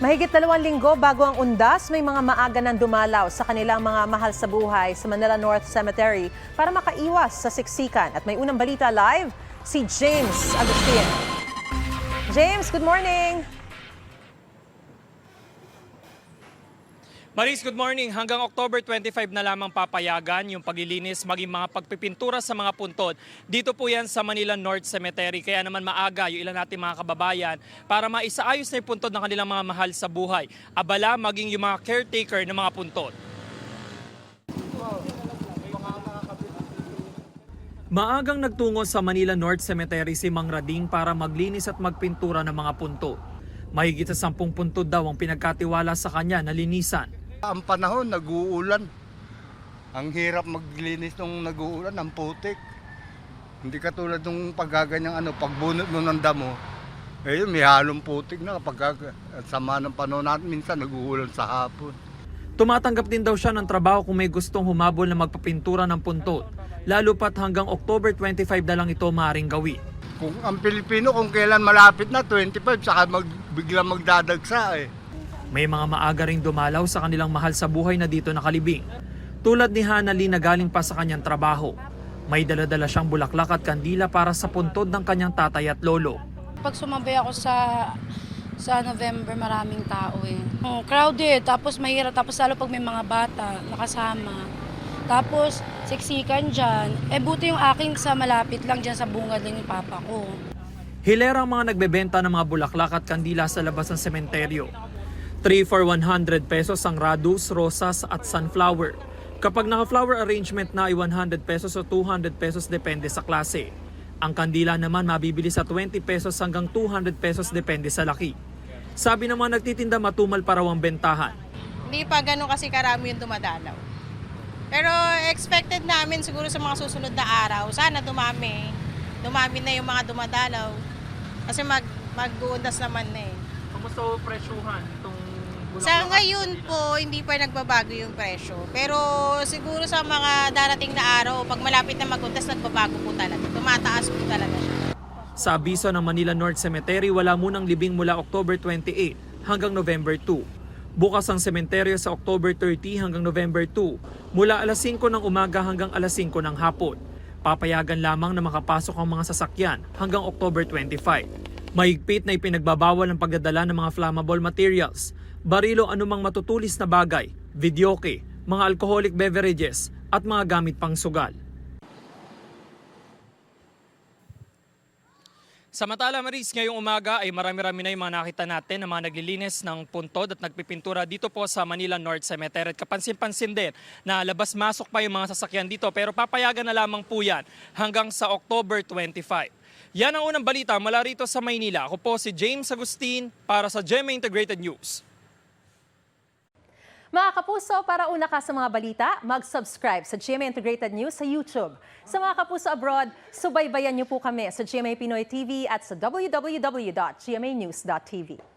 Mahigit 2 linggo bago ang undas, may mga maaga nang dumalaw sa kanilang mga mahal sa buhay sa Manila North Cemetery para makaiwas sa siksikan. At may unang balita live, si James Agustin. James, good morning! Maris, good morning. Hanggang October 25 na lamang papayagan yung paglilinis maging mga pagpipintura sa mga puntod. Dito po yan sa Manila North Cemetery. Kaya naman maaga yung ilan natin mga kababayan para maisaayos na yung puntod ng kanilang mga mahal sa buhay. Abala maging yung mga caretaker ng mga puntod. Maagang nagtungo sa Manila North Cemetery si Mang Rading para maglinis at magpintura ng mga puntod. Mahigit sa 10 puntod daw ang pinagkatiwala sa kanya na linisan. Ang panahon, nag-uulan. Ang hirap maglinis nung nag-uulan, ang putik. Hindi katulad nung paggaganyang pagbunot mo ng damo. Eh, may halong putik na kapag sama ng panahon natin, minsan nag-uulan sa hapon. Tumatanggap din daw siya ng trabaho kung may gustong humabol na magpapintura ng puntod. Lalo pat hanggang October 25 na lang ito maaaring gawin. Kung ang Pilipino, kung kailan malapit na, 25, saka biglang magdadagsa eh. May mga maaga ring dumalaw sa kanilang mahal sa buhay na dito nakalibing. Tulad ni Hannah Lee na galing pa sa kanyang trabaho. May daladala siyang bulaklak at kandila para sa puntod ng kanyang tatay at lolo. Pag sumabay ako sa November, maraming tao eh. Crowded, tapos mahirap, tapos lalo pag may mga bata nakasama. Tapos siksikan dyan. Buti yung akin sa malapit lang dyan sa bungad lang yung papa ko. Hilera ang mga nagbebenta ng mga bulaklak at kandila sa labas ng sementeryo. 3 for 100 pesos ang radus, rosas at sunflower. Kapag naka-flower arrangement na ay 100 pesos o 200 pesos depende sa klase. Ang kandila naman mabibili sa 20 pesos hanggang 200 pesos depende sa laki. Sabi ng mga nagtitinda, matumal pa raw ang bentahan. Hindi pa ganun kasi karami yung dumadalaw. Pero expected namin siguro sa mga susunod na araw, sana dumami. Dumami na yung mga dumadalaw. Kasi mag-uundas naman na eh. Kamusta o presyuhan itong bulaklak? Sa ngayon po, hindi pa nagbabago yung presyo. Pero siguro sa mga darating na araw, pag malapit na mag-undas, nagbabago po talaga. Tumataas po talaga siya. Sa abiso ng Manila North Cemetery, wala munang libing mula October 28 hanggang November 2. Bukas ang sementeryo sa October 30 hanggang November 2, mula alas 5 ng umaga hanggang alas 5 ng hapon. Papayagan lamang na makapasok ang mga sasakyan hanggang October 25. Mahigpit na ipinagbabawal ang pagdadala ng mga flammable materials, barilo, anumang matutulis na bagay, videoke, mga alcoholic beverages at mga gamit pang sugal. Samantala, Maris, ngayong umaga ay marami-rami na yung mga nakita natin na mga naglilinis ng puntod at nagpipintura dito po sa Manila North Cemetery. At kapansin-pansin din na labas-masok pa yung mga sasakyan dito pero papayagan na lamang po yan hanggang sa October 25. Yan ang unang balita mula rito sa Maynila. Ako po si James Agustin para sa GMA Integrated News. Mga kapuso, para una ka sa mga balita, mag-subscribe sa GMA Integrated News sa YouTube. Sa mga kapuso abroad, subaybayan niyo po kami sa GMA Pinoy TV at sa www.gmanews.tv.